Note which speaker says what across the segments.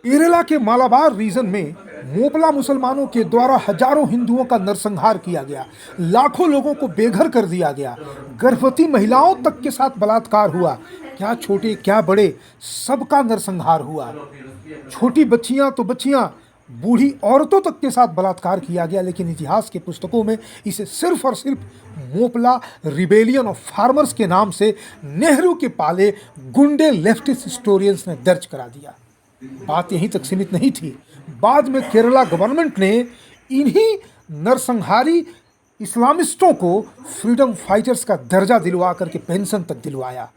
Speaker 1: केरला के मालाबार रीजन में मोपला मुसलमानों के द्वारा हजारों हिंदुओं का नरसंहार किया गया। लाखों लोगों को बेघर कर दिया गया। गर्भवती महिलाओं तक के साथ बलात्कार हुआ। क्या छोटे क्या बड़े, सबका नरसंहार हुआ। छोटी बच्चियां तो बच्चियां, बूढ़ी औरतों तक के साथ बलात्कार किया गया। लेकिन इतिहास की पुस्तकों में इसे सिर्फ और सिर्फ मोपला रिबेलियन ऑफ फार्मर्स के नाम से नेहरू के पाले गुंडे लेफ्टिस्ट हिस्टोरियंस ने दर्ज करा दिया। बात यहीं तक सीमित नहीं थी। बाद में केरला गवर्नमेंट ने इन्हीं नरसंहारी इस्लामिस्टों को फ्रीडम फाइटर्स का दर्जा दिलवा करके पेंशन तक दिलवाया।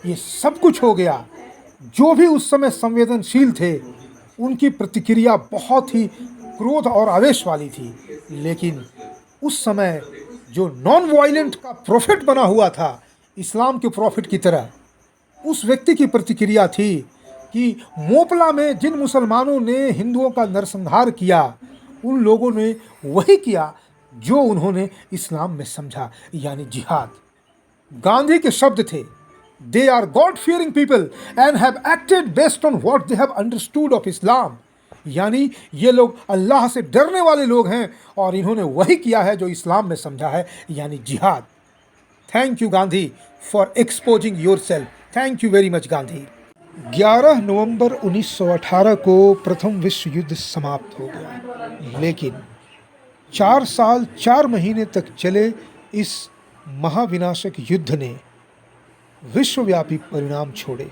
Speaker 1: ये सब कुछ हो गया। जो भी उस समय संवेदनशील थे उनकी प्रतिक्रिया बहुत ही क्रोध और आवेश वाली थी। लेकिन उस समय जो नॉन वायलेंट का प्रॉफिट बना हुआ था, इस्लाम के प्रॉफिट की तरह, उस व्यक्ति की प्रतिक्रिया थी कि मोपला में जिन मुसलमानों ने हिंदुओं का नरसंहार किया, उन लोगों ने वही किया जो उन्होंने इस्लाम में समझा, यानी जिहाद। गांधी के शब्द थे, they are God fearing people and have acted based on what they have understood of Islam. यानी ये लोग अल्लाह से डरने वाले लोग हैं और इन्होंने वही किया है जो इस्लाम में समझा है, यानी जिहाद। Thank you Gandhi for exposing your self. Thank you very much Gandhi. 11 नवंबर 1918 को प्रथम विश्व युद्ध समाप्त हो गया। लेकिन 4 साल 4 महीने तक चले इस महाविनाशक युद्ध ने विश्वव्यापी परिणाम छोड़े।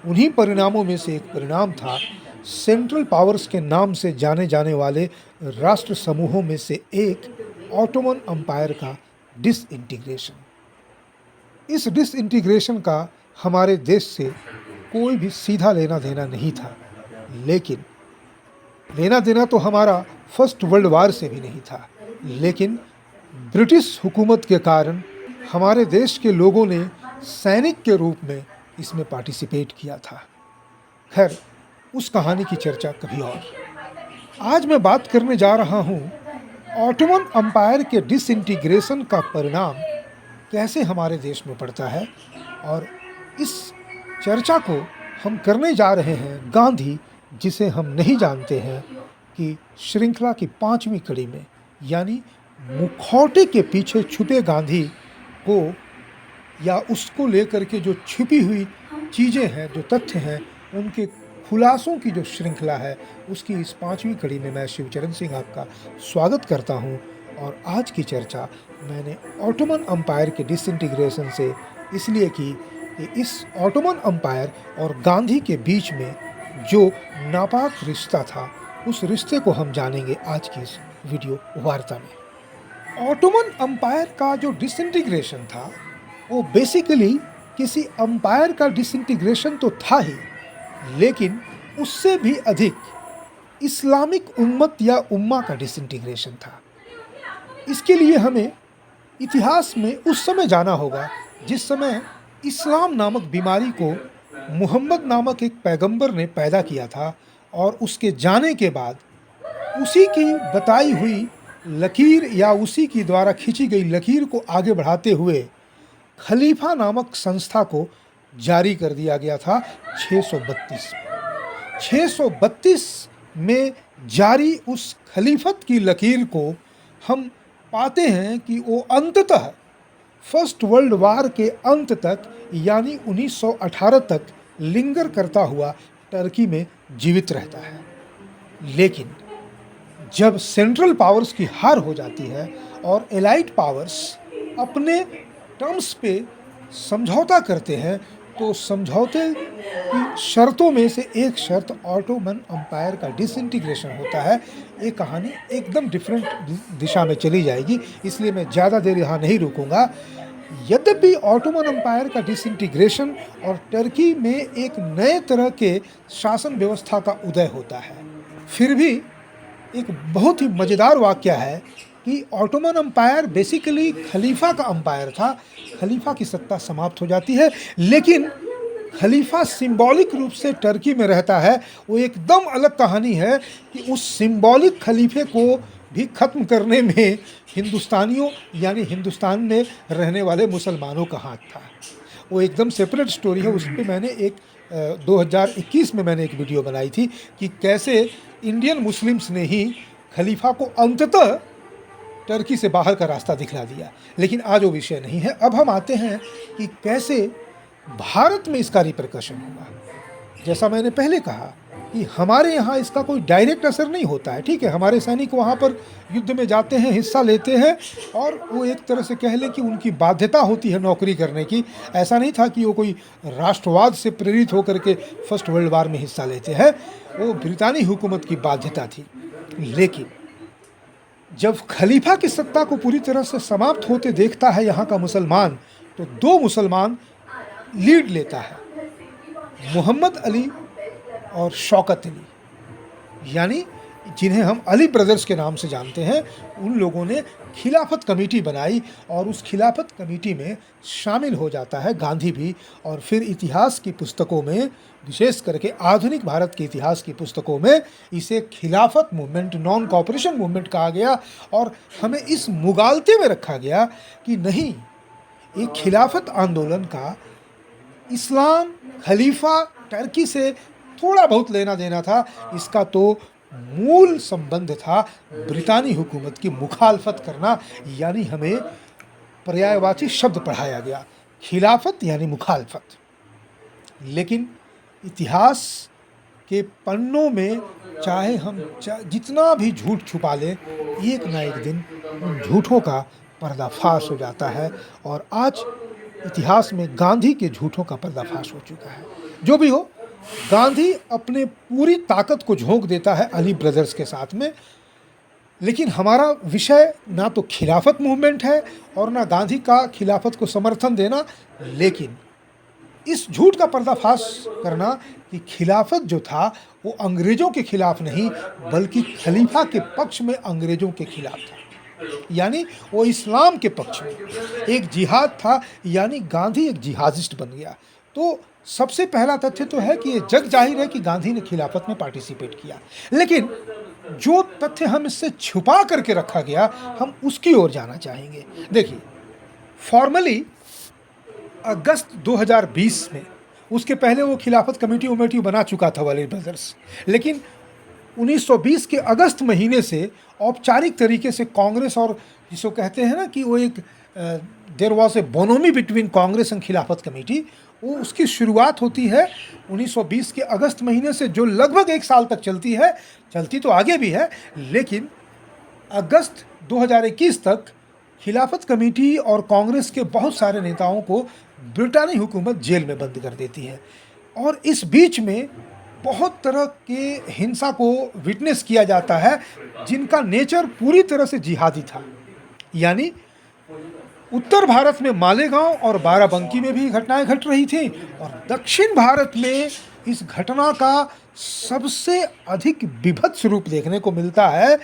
Speaker 1: उन्हीं परिणामों में से एक परिणाम था सेंट्रल पावर्स के नाम से जाने जाने वाले राष्ट्र समूहों में से एक ऑटोमन अम्पायर का डिसइंटीग्रेशन। इस डिसइंटीग्रेशन का हमारे देश से कोई भी सीधा लेना देना नहीं था, लेकिन लेना देना तो हमारा फर्स्ट वर्ल्ड वार से भी नहीं था। लेकिन ब्रिटिश हुकूमत के कारण हमारे देश के लोगों ने सैनिक के रूप में इसमें पार्टिसिपेट किया था। खैर, उस कहानी की चर्चा कभी और। आज मैं बात करने जा रहा हूँ ऑटोमन अम्पायर के डिसइंटीग्रेशन का परिणाम कैसे हमारे देश में पड़ता है। और इस चर्चा को हम करने जा रहे हैं गांधी, जिसे हम नहीं जानते हैं कि श्रृंखला की 5वीं कड़ी में, यानी मुखौटे के पीछे छुपे गांधी को, या उसको लेकर के जो छिपी हुई चीज़ें हैं, जो तथ्य हैं, उनके खुलासों की जो श्रृंखला है, उसकी इस 5वीं कड़ी में मैं शिवचरण सिंह आपका स्वागत करता हूं। और आज की चर्चा मैंने ऑटोमन अम्पायर के डिसइंटीग्रेशन से इसलिए की कि इस ऑटोमन अम्पायर और गांधी के बीच में जो नापाक रिश्ता था, उस रिश्ते को हम जानेंगे आज की इस वीडियो वार्ता में। ऑटोमन अम्पायर का जो डिसइंटीग्रेशन था वो बेसिकली किसी अम्पायर का डिसइंटीग्रेशन तो था ही, लेकिन उससे भी अधिक इस्लामिक उम्मत या उम्मा का डिसइंटीग्रेशन था। इसके लिए हमें इतिहास में उस समय जाना होगा जिस समय इस्लाम नामक बीमारी को मुहम्मद नामक एक पैगंबर ने पैदा किया था, और उसके जाने के बाद उसी की बताई हुई लकीर या उसी की द्वारा खींची गई लकीर को आगे बढ़ाते हुए खलीफा नामक संस्था को जारी कर दिया गया था 632 में जारी उस खलीफत की लकीर को हम पाते हैं कि वो अंततः फर्स्ट वर्ल्ड वार के अंत तक, यानी 1918 तक लिंगर करता हुआ टर्की में जीवित रहता है। लेकिन जब सेंट्रल पावर्स की हार हो जाती है और एलाइड पावर्स अपने टर्म्स पे समझौता करते हैं, तो समझौते की शर्तों में से एक शर्त ऑटोमन अम्पायर का डिसइंटीग्रेशन होता है। ये कहानी एकदम डिफरेंट दिशा में चली जाएगी, इसलिए मैं ज़्यादा देर यहाँ नहीं रुकूंगा। यद्यपि ऑटोमन अम्पायर का डिसइंटीग्रेशन और टर्की में एक नए तरह के शासन व्यवस्था का उदय होता है, फिर भी एक बहुत ही मज़ेदार वाक़या है कि ऑटोमन अम्पायर बेसिकली खलीफा का अम्पायर था। खलीफा की सत्ता समाप्त हो जाती है, लेकिन खलीफा सिंबॉलिक रूप से टर्की में रहता है। वो एकदम अलग कहानी है कि उस सिंबॉलिक खलीफे को भी ख़त्म करने में हिंदुस्तानियों, यानी हिंदुस्तान में रहने वाले मुसलमानों का हाथ था। वो एकदम सेपरेट स्टोरी है, उस पर मैंने एक 2021 में मैंने एक वीडियो बनाई थी कि कैसे इंडियन मुस्लिम्स ने ही खलीफा को अंततः टर्की से बाहर का रास्ता दिखला दिया। लेकिन आज वो विषय नहीं है। अब हम आते हैं कि कैसे भारत में इसका रिपरकशन हुआ। जैसा मैंने पहले कहा कि हमारे यहाँ इसका कोई डायरेक्ट असर नहीं होता है, ठीक है, हमारे सैनिक वहाँ पर युद्ध में जाते हैं, हिस्सा लेते हैं और वो एक तरह से कह लें कि उनकी बाध्यता होती है नौकरी करने की। ऐसा नहीं था कि वो कोई राष्ट्रवाद से प्रेरित होकर के फर्स्ट वर्ल्ड वार में हिस्सा लेते हैं, वो ब्रितानी हुकूमत की बाध्यता थी। लेकिन जब खलीफा की सत्ता को पूरी तरह से समाप्त होते देखता है यहाँ का मुसलमान, तो दो मुसलमान लीड लेता है, मोहम्मद अली और शौकत अली, यानी जिन्हें हम अली ब्रदर्स के नाम से जानते हैं। उन लोगों ने खिलाफत कमेटी बनाई और उस खिलाफत कमेटी में शामिल हो जाता है गांधी भी। और फिर इतिहास की पुस्तकों में, विशेष करके आधुनिक भारत के इतिहास की पुस्तकों में, इसे खिलाफत मूवमेंट, नॉन कॉपरेशन मूवमेंट कहा गया। और हमें इस मुगालते में रखा गया कि नहीं, ये खिलाफत आंदोलन का इस्लाम, खलीफा, टर्की से थोड़ा बहुत लेना देना था, इसका तो मूल संबंध था ब्रितानी हुकूमत की मुखालफत करना। यानी हमें पर्यायवाची शब्द पढ़ाया गया, खिलाफत यानी मुखालफत। लेकिन इतिहास के पन्नों में चाहे हम जितना भी झूठ छुपा लें, एक ना एक दिन उन झूठों का पर्दाफाश हो जाता है। और आज इतिहास में गांधी के झूठों का पर्दाफाश हो चुका है। जो भी हो, गांधी अपने पूरी ताकत को झोंक देता है अली ब्रदर्स के साथ में। लेकिन हमारा विषय ना तो खिलाफत मूवमेंट है और ना गांधी का खिलाफत को समर्थन देना, लेकिन इस झूठ का पर्दाफाश करना कि खिलाफत जो था वो अंग्रेज़ों के खिलाफ नहीं, बल्कि खलीफा के पक्ष में अंग्रेज़ों के खिलाफ था। यानी वो इस्लाम के पक्ष में एक जिहाद था, यानी गांधी एक जिहादिस्ट बन गया। तो सबसे पहला तथ्य तो है कि ये जग जाहिर है कि गांधी ने खिलाफत में पार्टिसिपेट किया। लेकिन जो तथ्य हम इससे छुपा करके रखा गया, हम उसकी ओर जाना चाहेंगे। देखिए, फॉर्मली अगस्त 2020 में, उसके पहले वो खिलाफत कमेटी बना चुका था अली ब्रदर्स, लेकिन 1920 के अगस्त महीने से औपचारिक तरीके से कांग्रेस और जिसको कहते हैं ना कि वो एक there was a bonhomie between Congress and Khilafat committee, वो उसकी शुरुआत होती है 1920 के अगस्त महीने से, जो लगभग एक साल तक चलती है। चलती तो आगे भी है, लेकिन अगस्त 2021 तक खिलाफत कमेटी और कांग्रेस के बहुत सारे नेताओं को ब्रिटानी हुकूमत जेल में बंद कर देती है। और इस बीच में बहुत तरह के हिंसा को विटनेस किया जाता है, जिनका नेचर पूरी तरह से जिहादी था। यानी उत्तर भारत में मालेगांव और बाराबंकी में भी घटनाएं घट रही थी, और दक्षिण भारत में इस घटना का सबसे अधिक विभत्स रूप देखने को मिलता है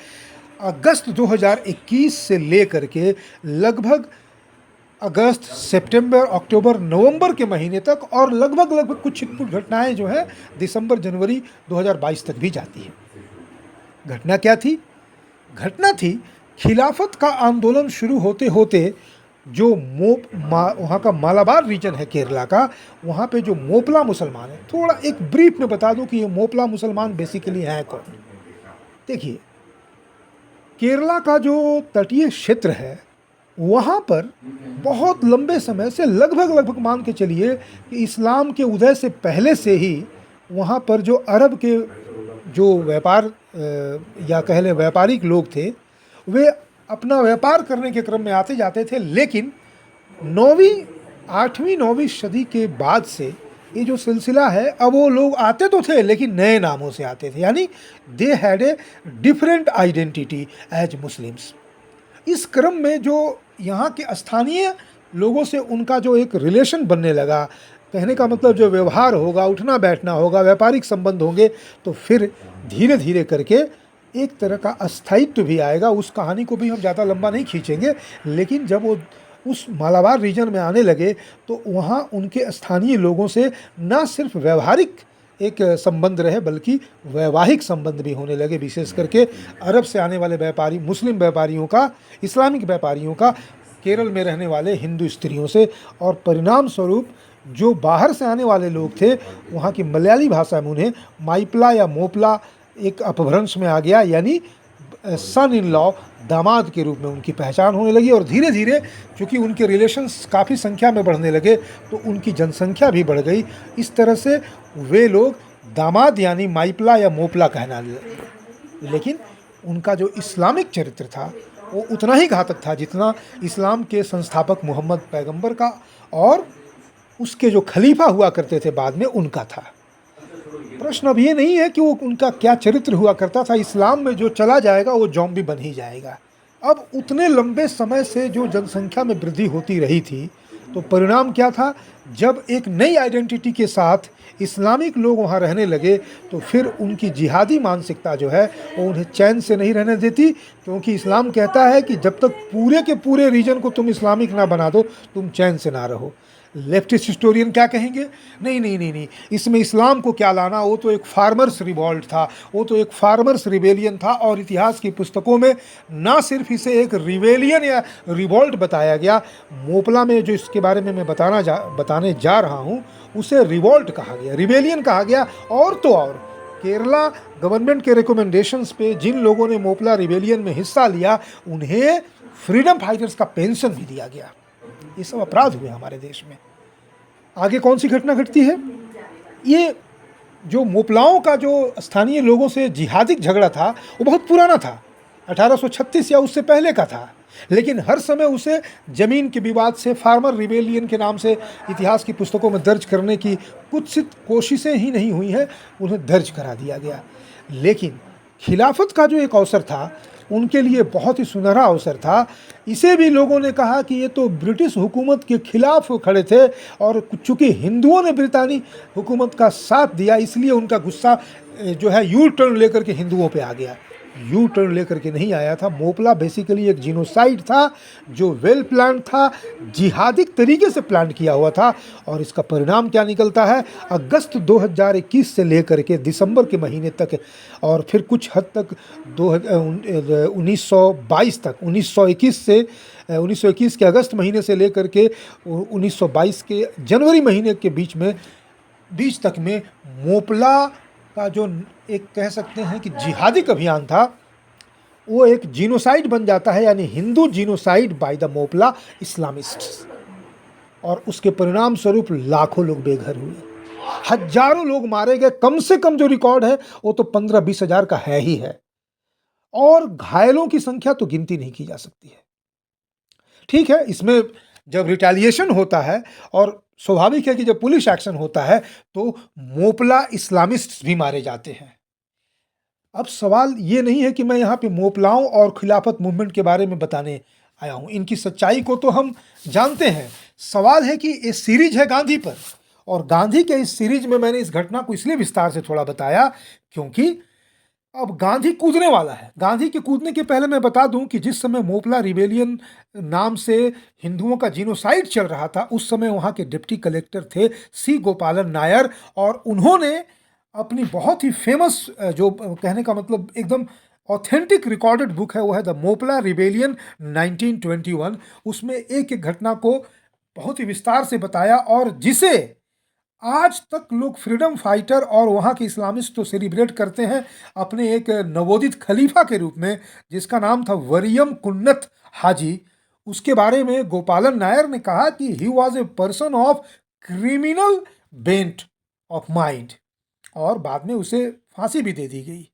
Speaker 1: अगस्त 2021 से लेकर के लगभग अगस्त, सितंबर, अक्टूबर, नवंबर के महीने तक, और लगभग कुछ छिटपुट घटनाएं जो है दिसंबर, जनवरी 2022 तक भी जाती है। घटना क्या थी? घटना थी खिलाफत का आंदोलन शुरू होते होते जो वहाँ का मालाबार रीजन है केरला का, वहाँ पे जो मोपला मुसलमान है, थोड़ा एक ब्रीफ में बता दूं कि ये मोपला मुसलमान बेसिकली हैं कौन। देखिए, केरला का जो तटीय क्षेत्र है, वहाँ पर बहुत लंबे समय से, लगभग मान के चलिए कि इस्लाम के उदय से पहले से ही वहाँ पर जो अरब के जो व्यापार या कह लें व्यापारिक लोग थे, वे अपना व्यापार करने के क्रम में आते जाते थे। लेकिन 8वीं 9वीं सदी के बाद से ये जो सिलसिला है, अब वो लोग आते तो थे लेकिन नए नामों से आते थे, यानी they had a different identity as Muslims. इस क्रम में जो यहाँ के स्थानीय लोगों से उनका जो एक रिलेशन बनने लगा, कहने का मतलब जो व्यवहार होगा, उठना बैठना होगा, व्यापारिक संबंध होंगे, तो फिर धीरे धीरे करके एक तरह का अस्थायित्व भी आएगा। उस कहानी को भी हम ज़्यादा लंबा नहीं खींचेंगे, लेकिन जब वो उस मालाबार रीजन में आने लगे तो वहाँ उनके स्थानीय लोगों से ना सिर्फ व्यवहारिक एक संबंध रहे, बल्कि वैवाहिक संबंध भी होने लगे, विशेष करके अरब से आने वाले व्यापारी, मुस्लिम व्यापारियों का, इस्लामिक व्यापारियों का केरल में रहने वाले हिंदू स्त्रियों से। और परिणाम स्वरूप जो बाहर से आने वाले लोग थे, वहाँ की मलयाली भाषा में उन्हें माइपला या मोपला एक अपभ्रंश में आ गया, यानी सन इन लॉ, दामाद के रूप में उनकी पहचान होने लगी। और धीरे धीरे चूँकि उनके रिलेशंस काफ़ी संख्या में बढ़ने लगे तो उनकी जनसंख्या भी बढ़ गई। इस तरह से वे लोग दामाद यानी माइपला या मोपला कहना लगे। लेकिन उनका जो इस्लामिक चरित्र था वो उतना ही घातक था जितना इस्लाम के संस्थापक मोहम्मद पैगंबर का और उसके जो खलीफा हुआ करते थे बाद में उनका था। प्रश्न अब ये नहीं है कि वो उनका क्या चरित्र हुआ करता था, इस्लाम में जो चला जाएगा वो ज़ॉम्बी बन ही जाएगा। अब उतने लंबे समय से जो जनसंख्या में वृद्धि होती रही थी, तो परिणाम क्या था? जब एक नई आइडेंटिटी के साथ इस्लामिक लोग वहाँ रहने लगे तो फिर उनकी जिहादी मानसिकता जो है वो उन्हें चैन से नहीं रहने देती, क्योंकि इस्लाम कहता है कि जब तक पूरे के पूरे रीजन को तुम इस्लामिक ना बना दो तुम चैन से ना रहो। लेफ्टिस्ट हिस्टोरियन क्या कहेंगे? नहीं नहीं नहीं नहीं, इसमें इस्लाम को क्या लाना, वो तो एक फार्मर्स रिवॉल्ट था, वो तो एक फार्मर्स रिवेलियन था। और इतिहास की पुस्तकों में ना सिर्फ इसे एक रिवेलियन या रिवॉल्ट बताया गया, मोपला में जो इसके बारे में मैं बताने जा रहा हूँ उसे रिवॉल्ट कहा गया, रिवेलियन कहा गया। और तो और केरला गवर्नमेंट के रिकमेंडेशंस पे जिन लोगों ने मोपला रिवेलियन में हिस्सा लिया उन्हें फ्रीडम फाइटर्स का पेंशन भी दिया गया। ये सब अपराध हुए हमारे देश में। आगे कौन सी घटना घटती है? ये जो मोपलाओं का जो स्थानीय लोगों से जिहादिक झगड़ा था वो बहुत पुराना था, 1836 या उससे पहले का था। लेकिन हर समय उसे ज़मीन के विवाद से, फार्मर रिवेलियन के नाम से इतिहास की पुस्तकों में दर्ज करने की कुछ कोशिशें ही नहीं हुई हैं, उन्हें दर्ज करा दिया गया। लेकिन खिलाफत का जो एक अवसर था उनके लिए बहुत ही सुनहरा अवसर था। इसे भी लोगों ने कहा कि ये तो ब्रिटिश हुकूमत के खिलाफ खड़े थे और चूँकि हिंदुओं ने ब्रितानी हुकूमत का साथ दिया इसलिए उनका गुस्सा जो है यू टर्न लेकर के हिंदुओं पे आ गया। यू टर्न लेकर के नहीं आया था। मोपला बेसिकली एक जीनोसाइड था जो वेल प्लान था, जिहादिक तरीके से प्लान किया हुआ था। और इसका परिणाम क्या निकलता है? अगस्त 2021 से लेकर के दिसंबर के महीने तक और फिर कुछ हद तक 1922 तक, 1921 के अगस्त महीने से लेकर के 1922 के जनवरी महीने के बीच तक में मोपला का जो एक कह सकते हैं कि जिहादिक अभियान था वो एक जीनोसाइड बन जाता है, यानी Hindu genocide by the Moplah Islamists. और उसके परिणाम स्वरूप लाखों लोग बेघर हुए, हजारों लोग मारे गए। कम से कम जो रिकॉर्ड है वो तो 15-20 हजार का है ही है, और घायलों की संख्या तो गिनती नहीं की जा सकती है। ठीक है, इसमें जब रिटेलिएशन होता है और स्वाभाविक है कि जब पुलिस एक्शन होता है तो मोपला इस्लामिस्ट भी मारे जाते हैं। अब सवाल ये नहीं है कि मैं यहाँ पे मोपलाओं और खिलाफत मूवमेंट के बारे में बताने आया हूँ, इनकी सच्चाई को तो हम जानते हैं। सवाल है कि ये सीरीज है गांधी पर, और गांधी के इस सीरीज में मैंने इस घटना को इसलिए विस्तार से थोड़ा बताया क्योंकि अब गांधी कूदने वाला है। गांधी के कूदने के पहले मैं बता दूं कि जिस समय मोपला रिवेलियन नाम से हिंदुओं का जीनोसाइड चल रहा था उस समय वहाँ के डिप्टी कलेक्टर थे सी गोपालन नायर, और उन्होंने अपनी बहुत ही फेमस जो कहने का मतलब एकदम ऑथेंटिक रिकॉर्डेड बुक है वो है द मोपला रिवेलियन 1921। उसमें एक एक घटना को बहुत ही विस्तार से बताया, और जिसे आज तक लोग फ्रीडम फाइटर और वहाँ के इस्लामिस्ट तो सेलिब्रेट करते हैं अपने एक नवोदित खलीफा के रूप में जिसका नाम था वरियम कुन्नत हाजी। उसके बारे में गोपालन नायर ने कहा कि he was a person of criminal bent of mind, और बाद में उसे फांसी भी दे दी गई।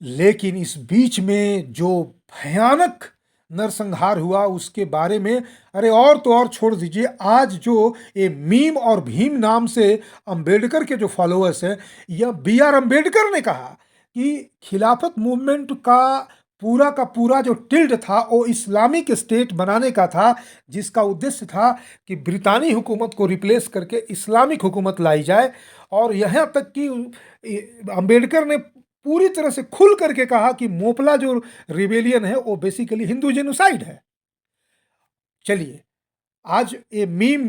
Speaker 1: लेकिन इस बीच में जो भयानक नरसंहार हुआ उसके बारे में, अरे और तो और छोड़ दीजिए, आज जो ये मीम और भीम नाम से अंबेडकर के जो फॉलोअर्स हैं, या बी आर अंबेडकर ने कहा कि खिलाफत मूवमेंट का पूरा जो टिल्ड था वो इस्लामिक स्टेट बनाने का था, जिसका उद्देश्य था कि ब्रितानी हुकूमत को रिप्लेस करके इस्लामिक हुकूमत लाई जाए। और यहाँ तक कि अंबेडकर ने पूरी तरह से खुल करके कहा कि मोपला जो रिवेलियन है वो बेसिकली हिंदू जेनोसाइड है। चलिए, आज ये मीम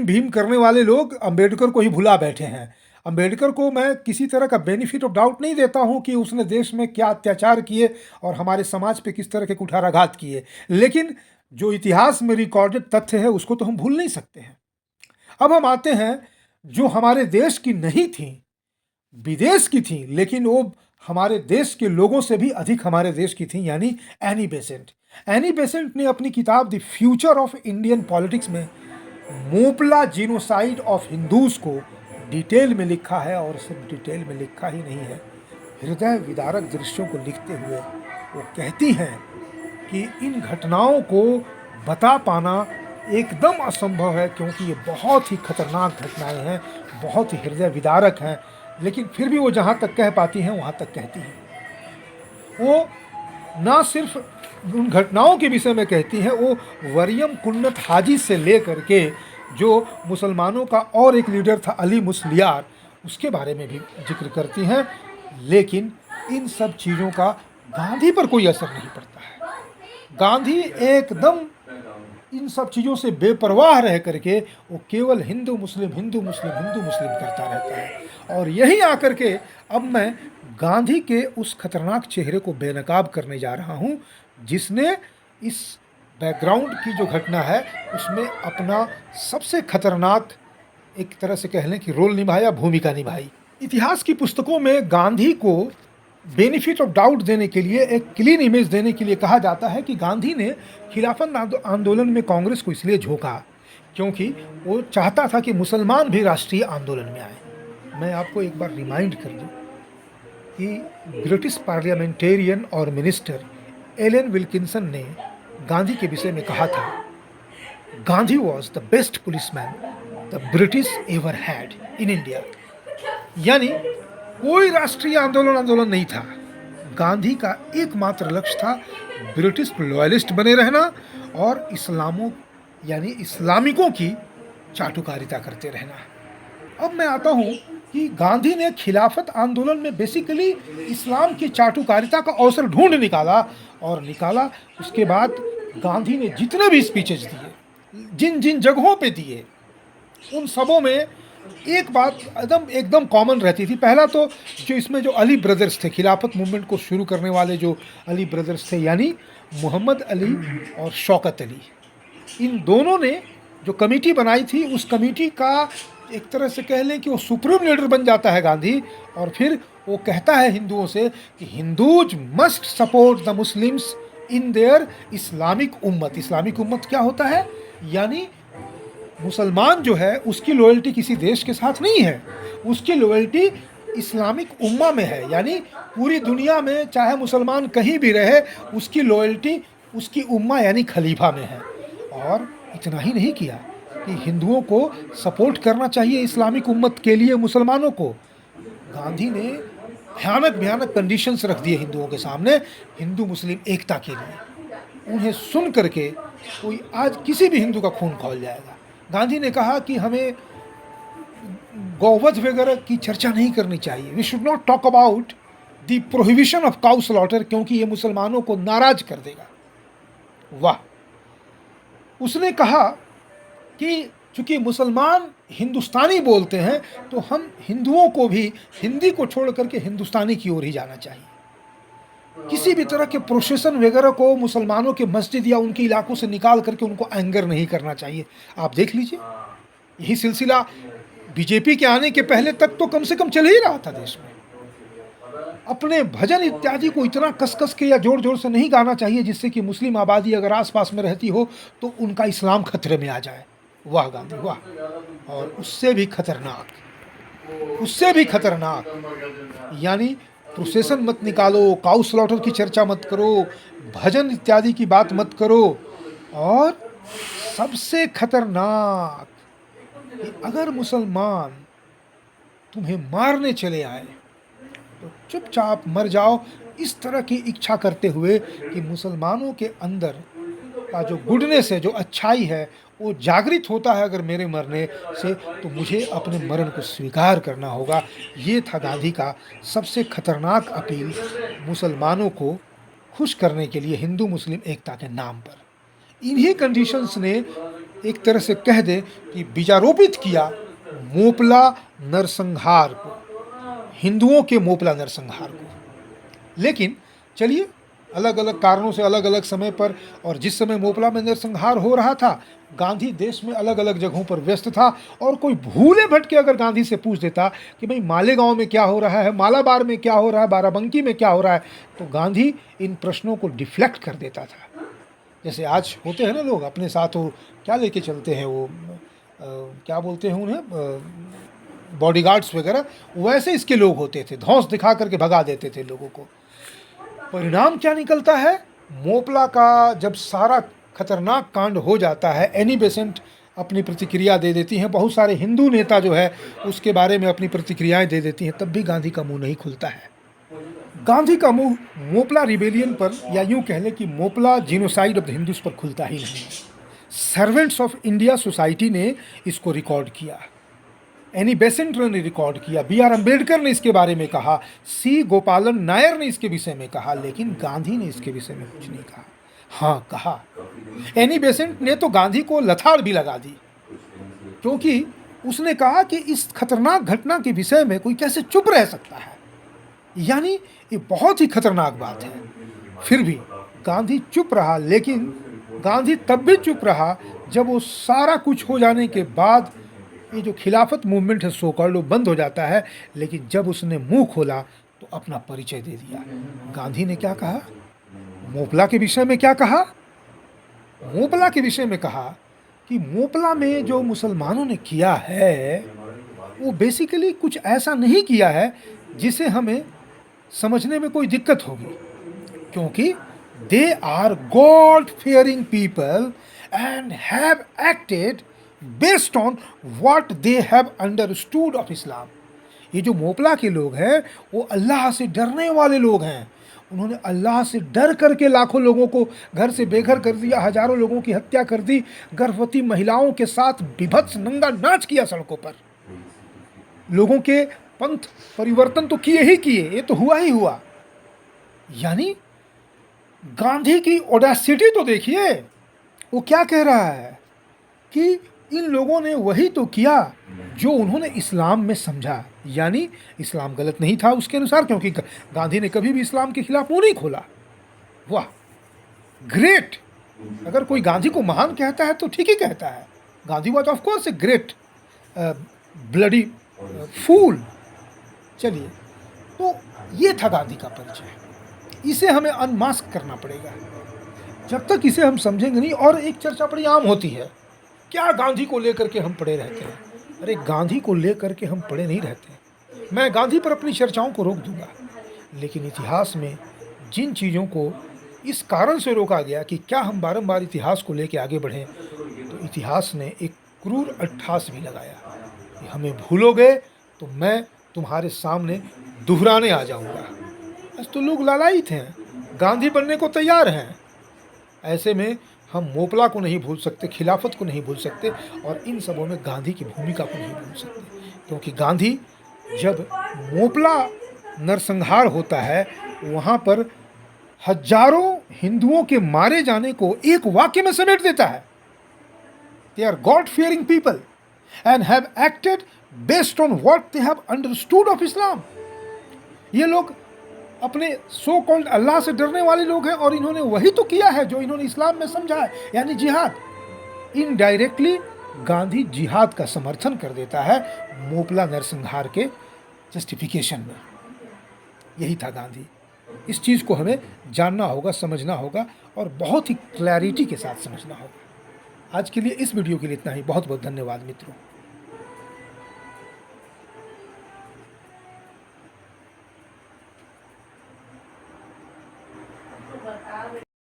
Speaker 1: भीम करने वाले लोग अंबेडकर को ही भुला बैठे हैं। अंबेडकर को मैं किसी तरह का बेनिफिट ऑफ डाउट नहीं देता हूं कि उसने देश में क्या अत्याचार किए और हमारे समाज पे किस तरह के कुठाराघात किए, लेकिन जो इतिहास में रिकॉर्डेड तथ्य है उसको तो हम भूल नहीं सकते हैं। अब हम आते हैं जो हमारे देश की नहीं थी, विदेश की थी, लेकिन वो हमारे देश के लोगों से भी अधिक हमारे देश की थी, यानी एनी बेसेंट। एनी बेसेंट ने अपनी किताब the future of Indian politics में मोपला जीनोसाइड ऑफ हिंदूज को डिटेल में लिखा है, और सिर्फ डिटेल में लिखा ही नहीं है, हृदय विदारक दृश्यों को लिखते हुए वो कहती हैं कि इन घटनाओं को बता पाना एकदम असंभव है, क्योंकि ये बहुत ही खतरनाक घटनाएं हैं, बहुत ही हृदय विदारक हैं, लेकिन फिर भी वो जहाँ तक कह पाती हैं वहाँ तक कहती हैं। वो ना सिर्फ उन घटनाओं के विषय में कहती हैं, वो वरियम कुन्नत हाजी से लेकर के जो मुसलमानों का और एक लीडर था अली मुस्लियार, उसके बारे में भी जिक्र करती हैं, लेकिन इन सब चीज़ों का गांधी पर कोई असर नहीं पड़ता है। गांधी एकदम इन सब चीज़ों से बेपरवाह रह करके वो केवल हिंदू मुस्लिम हिंदू मुस्लिम हिंदू मुस्लिम करता रहता है। और यहीं आकर के अब मैं गांधी के उस खतरनाक चेहरे को बेनकाब करने जा रहा हूँ, जिसने इस बैकग्राउंड की जो घटना है उसमें अपना सबसे खतरनाक, एक तरह से कह लें कि रोल निभाया, भूमिका निभाई। इतिहास की पुस्तकों में गांधी को बेनिफिट ऑफ डाउट देने के लिए, एक क्लीन इमेज देने के लिए कहा जाता है कि गांधी ने खिलाफत आंदोलन में कांग्रेस को इसलिए झोंका क्योंकि वो चाहता था कि मुसलमान भी राष्ट्रीय आंदोलन में आए। मैं आपको एक बार रिमाइंड कर दूं कि ब्रिटिश पार्लियामेंटेरियन और मिनिस्टर एलन विल्किंसन ने गांधी के विषय में कहा था, Gandhi was the best policeman the British ever had in India. यानी कोई राष्ट्रीय आंदोलन नहीं था, गांधी का एकमात्र लक्ष्य था ब्रिटिश लॉयलिस्ट बने रहना और इस्लामों यानी इस्लामिकों की चाटुकारिता करते रहना। अब मैं आता हूँ कि गांधी ने खिलाफत आंदोलन में बेसिकली इस्लाम की चाटुकारिता का अवसर ढूंढ निकाला। उसके बाद गांधी ने जितने भी स्पीचेज दिए, जिन जिन जगहों पे दिए, उन सबों में एक बात एकदम कॉमन रहती थी। पहला तो जो इसमें जो अली ब्रदर्स थे, खिलाफत मूवमेंट को शुरू करने वाले जो अली ब्रदर्स थे, यानी मोहम्मद अली और शौकत अली, इन दोनों ने जो कमेटी बनाई थी, उस कमेटी का एक तरह से कह लें कि वो सुप्रीम लीडर बन जाता है गांधी, और फिर वो कहता है हिंदुओं से कि Hindus must support the Muslims in their Islamic उम्मत। इस्लामिक उम्मत क्या होता है? यानी मुसलमान जो है उसकी लॉयल्टी किसी देश के साथ नहीं है, उसकी लॉयल्टी इस्लामिक उम्मा में है, यानी पूरी दुनिया में चाहे मुसलमान कहीं भी रहे, उसकी लॉयल्टी उसकी उम्मा यानी खलीफा में है। और इतना ही नहीं किया कि हिंदुओं को सपोर्ट करना चाहिए इस्लामिक उम्मत के लिए मुसलमानों को, गांधी ने भयानक कंडीशंस रख दिए हिंदुओं के सामने हिंदू मुस्लिम एकता के लिए। उन्हें सुन करके कोई आज किसी भी हिंदू का खून खौल जाएगा। गांधी ने कहा कि हमें गौवध वगैरह की चर्चा नहीं करनी चाहिए, we should not talk about the prohibition of cow slaughter, क्योंकि ये मुसलमानों को नाराज कर देगा। वाह! उसने कहा कि चूंकि मुसलमान हिंदुस्तानी बोलते हैं तो हम हिंदुओं को भी हिंदी को छोड़ करके हिंदुस्तानी की ओर ही जाना चाहिए। किसी भी तरह के प्रोसेशन वगैरह को मुसलमानों के मस्जिद या उनके इलाकों से निकाल करके उनको एंगर नहीं करना चाहिए। आप देख लीजिए, यही सिलसिला बीजेपी के आने के पहले तक तो कम से कम चल ही रहा था देश में। अपने भजन इत्यादि को इतना कस के या जोर जोर से नहीं गाना चाहिए जिससे कि मुस्लिम आबादी अगर आसपास में रहती हो तो उनका इस्लाम खतरे में आ जाए। वाह गांधी वाह! और उससे भी खतरनाक यानी प्रोसेशन मत निकालो, काउ स्लॉटर की चर्चा मत करो, भजन इत्यादि की बात मत करो, और सबसे खतरनाक कि अगर मुसलमान तुम्हें मारने चले आए तो चुपचाप मर जाओ, इस तरह की इच्छा करते हुए कि मुसलमानों के अंदर का जो गुडनेस है, जो अच्छाई है, वो जागृत होता है अगर मेरे मरने से, तो मुझे अपने मरण को स्वीकार करना होगा। ये था गांधी का सबसे खतरनाक अपील मुसलमानों को खुश करने के लिए हिंदू मुस्लिम एकता के नाम पर। इन्हीं कंडीशंस ने एक तरह से कह दे कि बीजारोपित किया मोपला नरसंहार को, हिंदुओं के मोपला नरसंहार को। लेकिन चलिए अलग अलग कारणों से अलग अलग समय पर, और जिस समय मोपला में नरसंहार हो रहा था, गांधी देश में अलग अलग जगहों पर व्यस्त था। और कोई भूले भटके अगर गांधी से पूछ देता कि भाई मालेगांव में क्या हो रहा है, मालाबार में क्या हो रहा है, बाराबंकी में क्या हो रहा है, तो गांधी इन प्रश्नों को डिफ्लेक्ट कर देता था। जैसे आज होते हैं ना लोग अपने साथ, वो क्या लेके चलते हैं, वो क्या बोलते हैं उन्हें, बॉडीगार्ड्स वगैरह, वैसे इसके लोग होते थे, धौंस दिखा करके भगा देते थे लोगों को। परिणाम क्या निकलता है? मोपला का जब सारा खतरनाक कांड हो जाता है, एनी बेसेंट अपनी प्रतिक्रिया दे देती हैं, बहुत सारे हिंदू नेता जो है उसके बारे में अपनी प्रतिक्रियाएं दे देती हैं, तब भी गांधी का मुंह नहीं खुलता है। गांधी का मुंह मोपला रिबेलियन पर, या यूं कह लें कि Moplah genocide of the Hindus पर खुलता ही नहीं। सर्वेंट्स ऑफ इंडिया सोसाइटी ने इसको रिकॉर्ड किया, एनी बेसेंट ने रिकॉर्ड किया, बी आर अम्बेडकर ने इसके बारे में कहा, सी गोपालन नायर ने इसके विषय में कहा, लेकिन गांधी ने इसके विषय में कुछ नहीं कहा। हाँ कहा, एनी बेसेंट ने तो गांधी को लथाड़ भी लगा दी, क्योंकि उसने कहा कि इस खतरनाक घटना के विषय में कोई कैसे चुप रह सकता है, यानी ये बहुत ही खतरनाक बात है। फिर भी गांधी चुप रहा, लेकिन गांधी तब भी चुप रहा जब वो सारा कुछ हो जाने के बाद ये जो खिलाफत मूवमेंट है सो कॉल्ड, वो बंद हो जाता है। लेकिन जब उसने मुंह खोला तो अपना परिचय दे दिया। गांधी ने क्या कहा? मोपला के विषय में क्या कहा? मोपला के विषय में कहा कि मोपला में जो मुसलमानों ने किया है वो बेसिकली कुछ ऐसा नहीं किया है जिसे हमें समझने में कोई दिक्कत होगी, क्योंकि they are God fearing people and have acted based on what they have understood of Islam. ये जो मोपला के लोग हैं वो अल्लाह से डरने वाले लोग हैं। उन्होंने अल्लाह से डर करके लाखों लोगों को घर से बेघर कर दिया, हजारों लोगों की हत्या कर दी, गर्भवती महिलाओं के साथ बीभत्स नंगा नाच किया सड़कों पर। लोगों के पंथ परिवर्तन तो किए ही किए, ये तो हुआ ही हुआ। यानी गांधी की ओडेसिटी तो देखिए, वो क्या कह रहा है कि इन लोगों ने वही तो किया जो उन्होंने इस्लाम में समझा, यानी इस्लाम गलत नहीं था उसके अनुसार, क्योंकि गांधी ने कभी भी इस्लाम के खिलाफ मुंह नहीं खोला। वाह, ग्रेट। अगर कोई गांधी को महान कहता है तो ठीक ही कहता है। Gandhi was of course a great bloody fool. चलिए, तो ये था गांधी का परिचय। इसे हमें अनमास्क करना पड़ेगा। जब तक इसे हम समझेंगे नहीं, और एक चर्चा बड़ी आम होती है, क्या गांधी को लेकर के हम पड़े रहते हैं? अरे गांधी को लेकर के हम पड़े नहीं रहते। मैं गांधी पर अपनी चर्चाओं को रोक दूंगा, लेकिन इतिहास में जिन चीज़ों को इस कारण से रोका गया कि क्या हम बारंबार इतिहास को लेकर आगे बढ़ें, तो इतिहास ने एक क्रूर अट्ठास भी लगाया कि हमें भूलोगे तो मैं तुम्हारे सामने दोहराने आ जाऊंगा। आज तो लोग लालायित हैं, गांधी बनने को तैयार हैं। ऐसे में हम मोपला को नहीं भूल सकते, खिलाफत को नहीं भूल सकते, और इन सबों में गांधी की भूमिका को नहीं भूल सकते। क्योंकि गांधी, जब मोपला नरसंहार होता है, वहाँ पर हजारों हिंदुओं के मारे जाने को एक वाक्य में समेट देता है। They are God fearing people and have acted based on what they have understood of Islam. ये लोग अपने सो कॉल्ड अल्लाह से डरने वाले लोग हैं, और इन्होंने वही तो किया है जो इन्होंने इस्लाम में समझा है, यानी जिहाद। इनडायरेक्टली गांधी जिहाद का समर्थन कर देता है मोपला नरसंहार के जस्टिफिकेशन में। यही था गांधी। इस चीज़ को हमें जानना होगा, समझना होगा, और बहुत ही क्लैरिटी के साथ समझना होगा। आज के लिए, इस वीडियो के लिए इतना ही। बहुत बहुत धन्यवाद मित्रों।